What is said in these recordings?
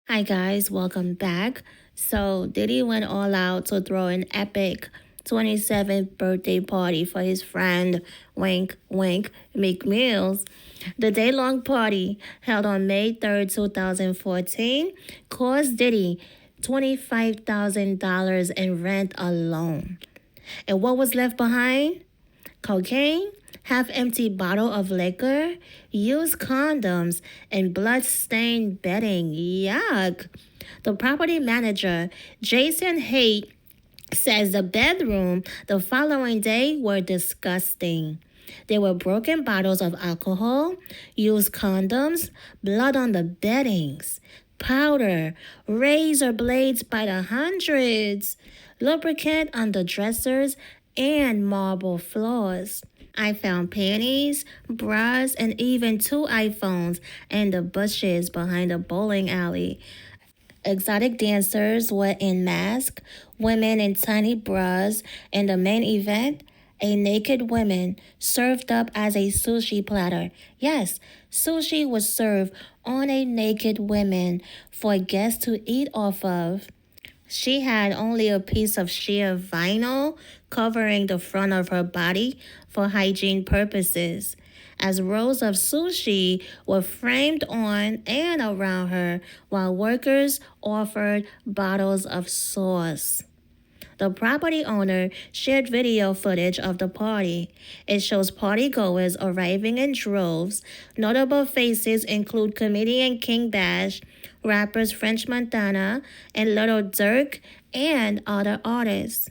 Hi guys, welcome back. So Diddy went all out to throw an epic 27th birthday party for his friend Wink Wink Meek Mills. The day-long party held on May 3rd, 2014 cost Diddy $25,000 in rent alone. And what was left behind? Cocaine, half-empty bottle of liquor, used condoms, and blood-stained bedding. Yuck. The property manager, Jason Haight, says the bedroom the following day were disgusting. There were broken bottles of alcohol, used condoms, blood on the beddings, powder, razor blades by the hundreds, lubricant on the dressers, and marble floors. I found panties, bras, and even two iPhones in the bushes behind a bowling alley. Exotic dancers were in masks, women in tiny bras, and the main event, a naked woman served up as a sushi platter. Yes, sushi was served on a naked woman for guests to eat off of. She had only a piece of sheer vinyl covering the front of her body for hygiene purposes, as rows of sushi were framed on and around her while workers offered bottles of sauce. The property owner shared video footage of the party. It shows partygoers arriving in droves. Notable faces include comedian King Bash, rappers French Montana, and Little Dirk, and other artists.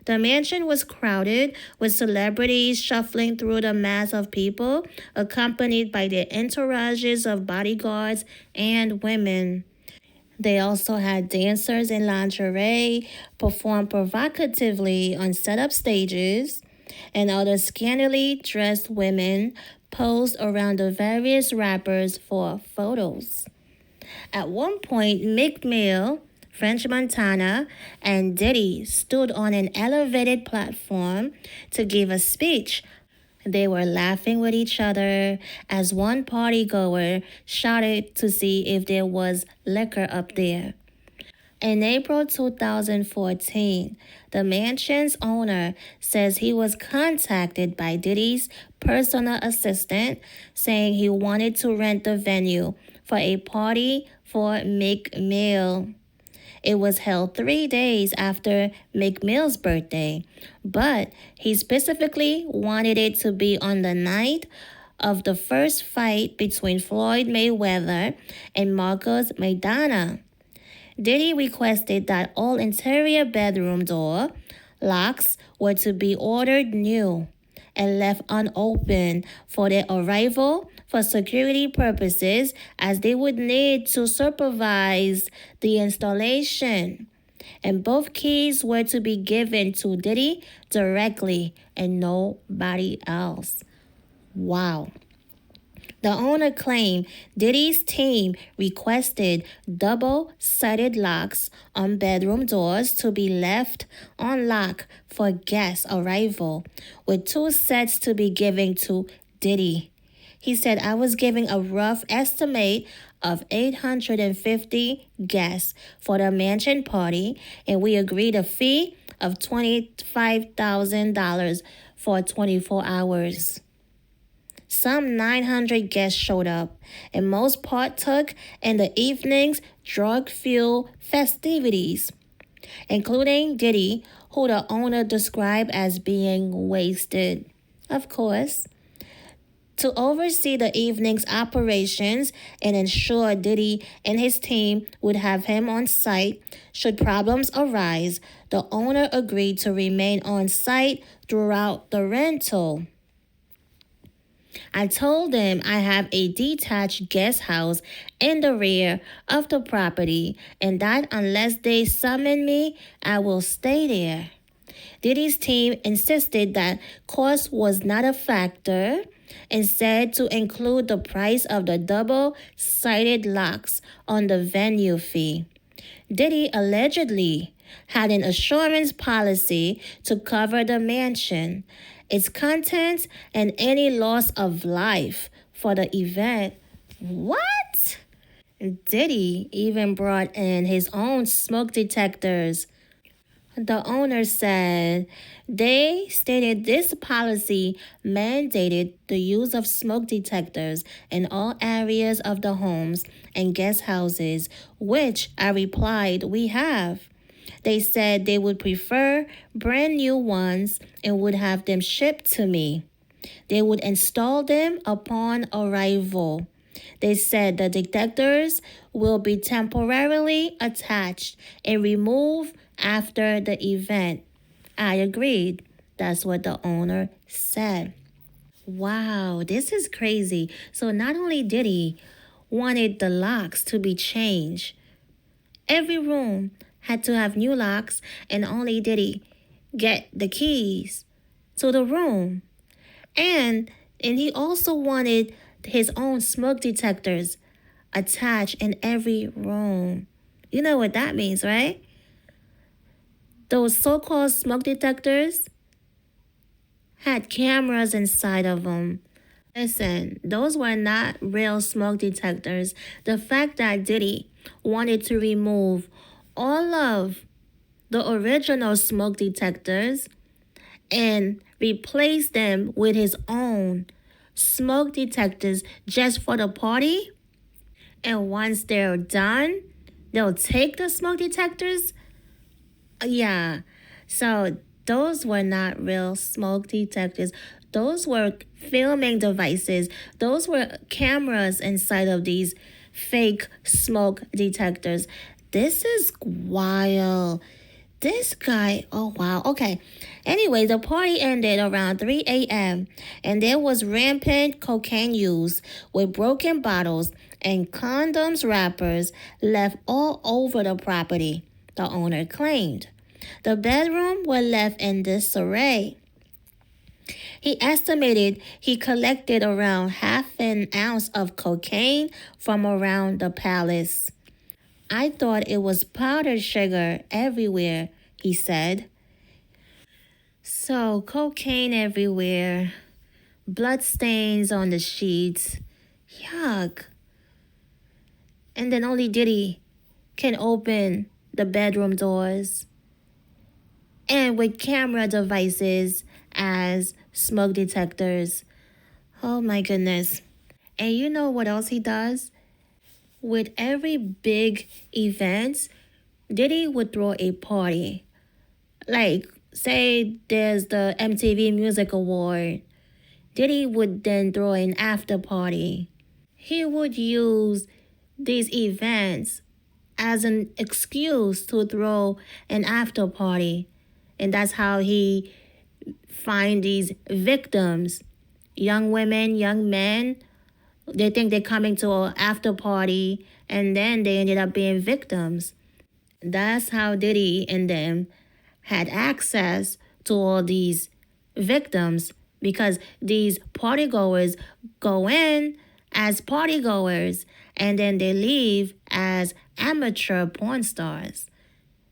The mansion was crowded, with celebrities shuffling through the mass of people, accompanied by their entourages of bodyguards and women. They also had dancers in lingerie perform provocatively on set-up stages, and other scantily dressed women posed around the various rappers for photos. At one point, Meek Mill, French Montana, and Diddy stood on an elevated platform to give a speech. They were laughing with each other as one partygoer shouted to see if there was liquor up there. In April 2014, the mansion's owner says he was contacted by Diddy's personal assistant saying he wanted to rent the venue for a party for Meek Mill. It was held 3 days after Meek Mill's birthday, but he specifically wanted it to be on the night of the first fight between Floyd Mayweather and Marcos Maidana. Diddy requested that all interior bedroom door locks were to be ordered new and left unopened for their arrival for security purposes, as they would need to supervise the installation. And both keys were to be given to Diddy directly and nobody else. Wow. The owner claimed Diddy's team requested double-sided locks on bedroom doors to be left unlocked for guest arrival, with two sets to be given to Diddy. He said, I was giving a rough estimate of 850 guests for the mansion party, and we agreed a fee of $25,000 for 24 hours. Some 900 guests showed up, and most partook in the evening's drug-fueled festivities, including Diddy, who the owner described as being wasted. Of course, to oversee the evening's operations and ensure Diddy and his team would have him on site should problems arise, the owner agreed to remain on site throughout the rental. I told them I have a detached guest house in the rear of the property and that unless they summon me, I will stay there. Diddy's team insisted that cost was not a factor and said to include the price of the double-sided locks on the venue fee. Diddy allegedly had an assurance policy to cover the mansion, its contents, and any loss of life for the event. What? Diddy even brought in his own smoke detectors. The owner said they stated this policy mandated the use of smoke detectors in all areas of the homes and guest houses, which I replied we have. They said they would prefer brand new ones and would have them shipped to me. They would install them upon arrival. They said the detectors will be temporarily attached and removed after the event. I agreed. That's what the owner said. Wow, this is crazy. So not only did he wanted the locks to be changed, every room had to have new locks, and only did he get the keys to the room. And he also wanted his own smoke detectors attached in every room. You know what that means, right? Those so-called smoke detectors had cameras inside of them. Listen, those were not real smoke detectors. The fact that Diddy wanted to remove all of the original smoke detectors and replace them with his own smoke detectors just for the party. And once they're done, they'll take the smoke detectors. Yeah. So those were not real smoke detectors. Those were filming devices. Those were cameras inside of these fake smoke detectors. This is wild. This guy, oh wow, okay. Anyway, the party ended around 3 a.m. and there was rampant cocaine use with broken bottles and condoms wrappers left all over the property, the owner claimed. The bedroom were left in disarray. He estimated he collected around half an ounce of cocaine from around the palace. I thought it was powdered sugar everywhere, he said. So, cocaine everywhere, blood stains on the sheets. Yuck. And then only Diddy can open the bedroom doors. And with camera devices as smoke detectors. Oh my goodness. And you know what else he does? With every big event, Diddy would throw a party. Like, say there's the MTV Music Award. Diddy would then throw an after party. He would use these events as an excuse to throw an after party. And that's how he find these victims, young women, young men. They think they're coming to an after party, and then they ended up being victims. That's how Diddy and them had access to all these victims, because these partygoers go in as partygoers and then they leave as amateur porn stars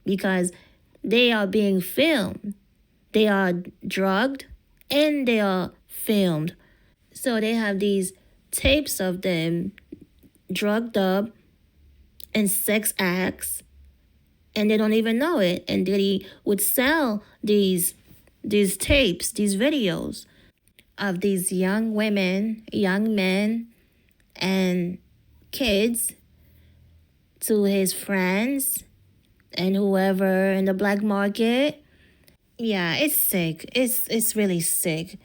because they are being filmed. They are drugged and they are filmed. So they have these tapes of them drugged up and sex acts, and they don't even know it. And Diddy would sell these tapes, these videos of these young women, young men, and kids to his friends and whoever in the black market. Yeah, it's sick. It's really sick.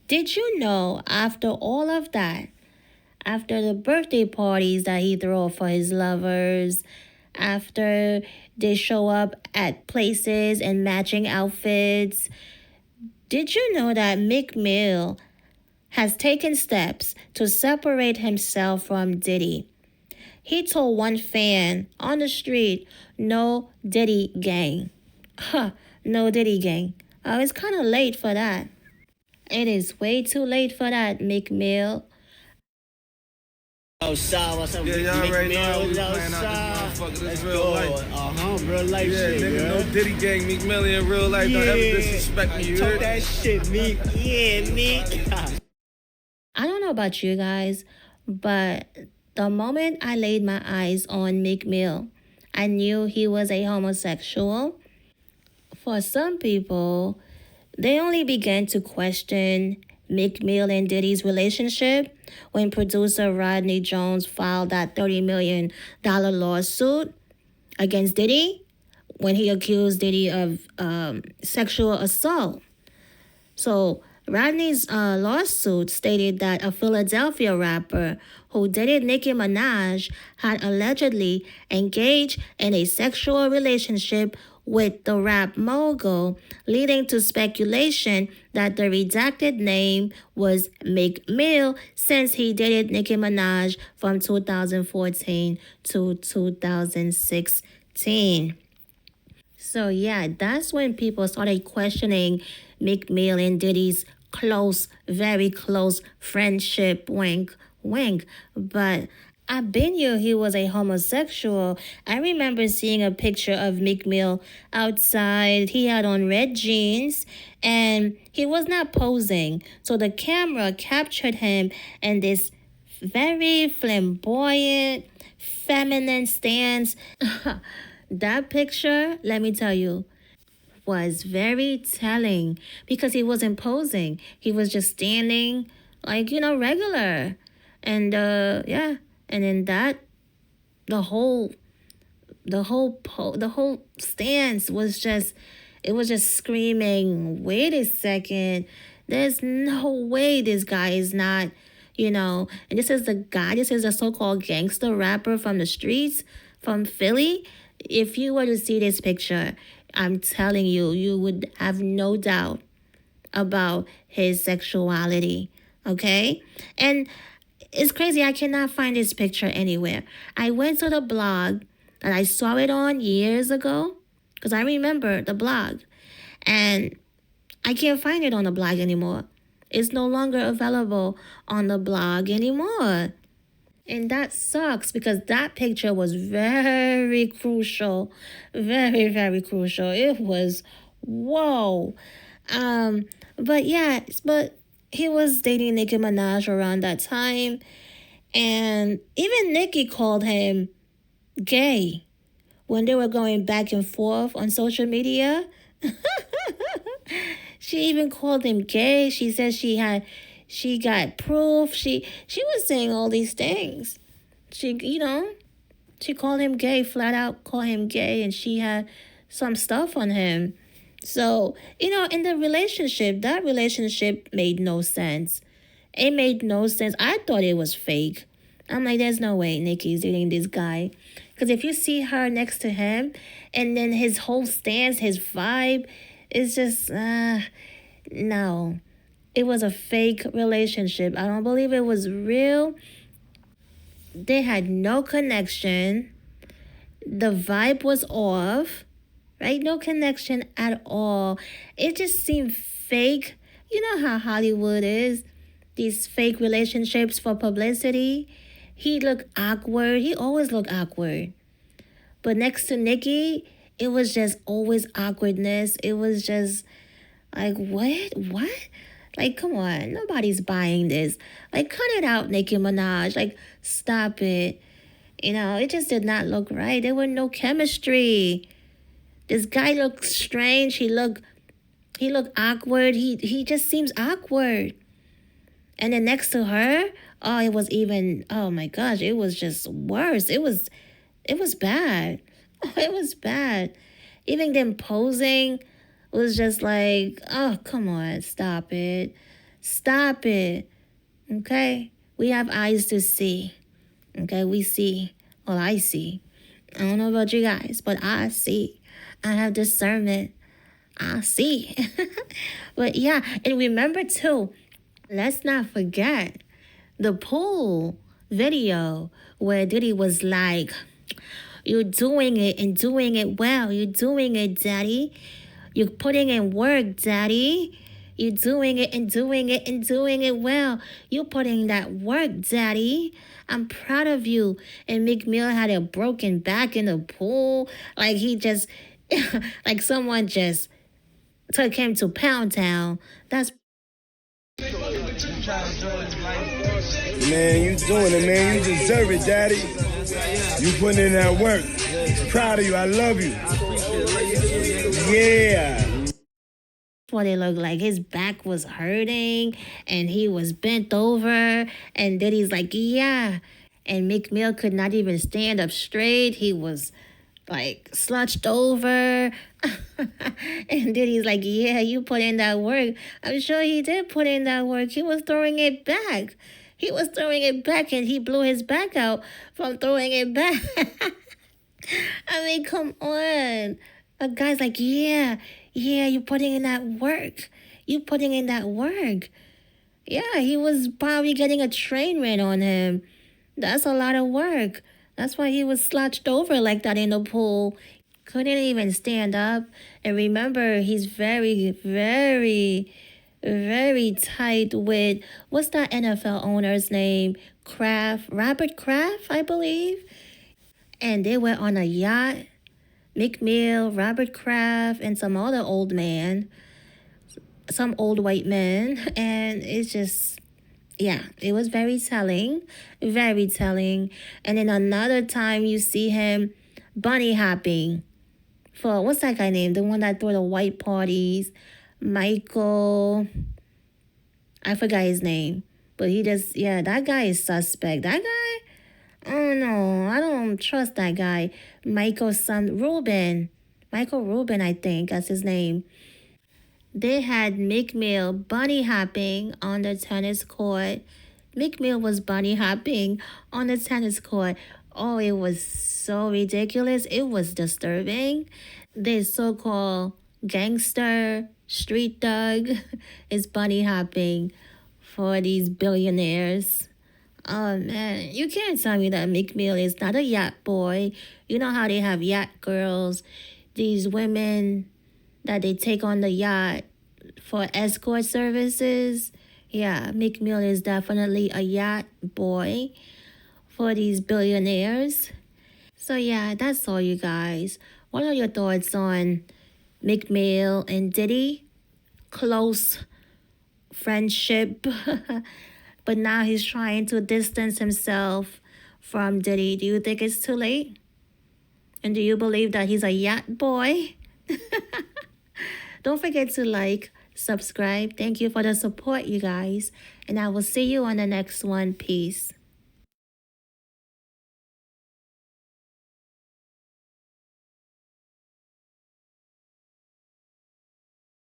Did you know after all of that, after the birthday parties that he throw for his lovers, after they show up at places in matching outfits, did you know that Meek Mill has taken steps to separate himself from Diddy? He told one fan on the street, "No Diddy gang." Huh, no Diddy gang. Oh, it's kind of late for that. It is way too late for that, Meek Mill. Oh, Shaw, what's up? Yeah, y'all already know we Yo, playing out Shaw. this motherfucker. Let's This real go. life. Real life Yeah, shit, nigga, girl. no Diddy gang, Meek Mill in real life. Don't ever disrespect me, you Talk heard? that shit, Meek. Yeah, Meek. I don't know about you guys, but The moment I laid my eyes on Meek Mill, I knew he was a homosexual. For some people, they only began to question Meek Mill and Diddy's relationship when producer Rodney Jones filed that $30 million lawsuit against Diddy when he accused Diddy of sexual assault. So Rodney's lawsuit stated that a Philadelphia rapper who dated Nicki Minaj had allegedly engaged in a sexual relationship with the rap mogul, leading to speculation that the redacted name was Meek Mill since he dated Nicki Minaj from 2014 to 2016. So yeah, that's when people started questioning Meek Mill and Diddy's close, very close friendship. Wink, wink. But I bet you he was a homosexual. I remember seeing a picture of Meek Mill outside. He had on red jeans and he was not posing. So the camera captured him in this very flamboyant, feminine stance. That picture, let me tell you, was very telling because he wasn't posing. He was just standing like, regular. And yeah, and in that the whole stance was just, it was just screaming, wait a second, there's no way this guy is not, and this is the so-called gangster rapper from the streets, from Philly. If you were to see this picture, I'm telling you, you would have no doubt about his sexuality. Okay? And it's crazy. I cannot find this picture anywhere. I went to the blog and I saw it on years ago because I remember the blog. And I can't find it on the blog anymore. It's no longer available on the blog anymore. And that sucks because that picture was very crucial. Very, very crucial. It was, whoa. But yeah, but he was dating Nicki Minaj around that time. And even Nicki called him gay when they were going back and forth on social media. She even called him gay. She said she got proof. She was saying all these things. She called him gay, flat out called him gay, and she had some stuff on him. So, in the relationship, that relationship made no sense. It made no sense. I thought it was fake. I'm like, there's no way Nicki's dating this guy. Because if you see her next to him, and then his whole stance, his vibe, is just, no. It was a fake relationship. I don't believe it was real. They had no connection. The vibe was off, right? No connection at all. It just seemed fake. You know how Hollywood is. These fake relationships for publicity. He looked awkward. He always looked awkward. But next to Nicki, it was just always awkwardness. It was just like, what? What? Like, come on. Nobody's buying this. Like, cut it out, Nicki Minaj. Like, stop it. It just did not look right. There was no chemistry. This guy looked strange. He looked awkward. He just seems awkward. And then next to her, oh, it was even, oh my gosh, it was just worse. It was bad. Oh, it was bad. Even them posing was just like, oh, come on, stop it. Stop it. Okay? We have eyes to see. Okay? We see. Well, I see. I don't know about you guys, but I see. I have discernment. I see. But yeah, and remember too, let's not forget the pool video where Diddy was like, you're doing it and doing it well. You're doing it, daddy. You're putting in work, daddy. You're doing it and doing it and doing it well. You're putting that work, daddy. I'm proud of you. And Meek Mill had a broken back in the pool. Like he just, like someone just took him to Pound Town. That's Man, you doing it, man. You deserve it, Daddy. You putting in that work. Proud of you. I love you. Yeah. What it looked like. His back was hurting and he was bent over. And Diddy's like, yeah. And Meek Mill could not even stand up straight. He was like slouched over. And Diddy's like, yeah, you put in that work. I'm sure he did put in that work. He was throwing it back. He was throwing it back and he blew his back out from throwing it back. I mean, come on. A guy's like, yeah, you putting in that work. You putting in that work. Yeah, he was probably getting a train ran on him. That's a lot of work. That's why he was slouched over like that in the pool. Couldn't even stand up. And remember, he's very, very, very tight with, what's that NFL owner's name? Robert Kraft, I believe. And they were on a yacht. Meek Mill, Robert Kraft, and some other old man. Some old white man. And it's just, yeah, it was very telling. Very telling. And then another time you see him bunny hopping. For, what's that guy named? The one that threw the white parties. Michael. I forgot his name. But he just, yeah, that guy is suspect. That guy? Oh no, I don't trust that guy. Michael Rubin, I think that's his name. They had Meek Mill bunny hopping on the tennis court. Meek Mill was bunny hopping on the tennis court. Oh, it was so ridiculous. It was disturbing. This so-called gangster, street thug is bunny hopping for these billionaires. Oh man, you can't tell me that Meek Mill is not a yacht boy. You know how they have yacht girls, these women that they take on the yacht for escort services. Yeah, Meek Mill is definitely a yacht boy for these billionaires. So yeah, that's all, you guys. What are your thoughts on Meek Mill and Diddy? Close friendship. But now he's trying to distance himself from Diddy. Do you think it's too late? And do you believe that he's a yacht boy? Don't forget to like, subscribe. Thank you for the support, you guys. And I will see you on the next one. Peace.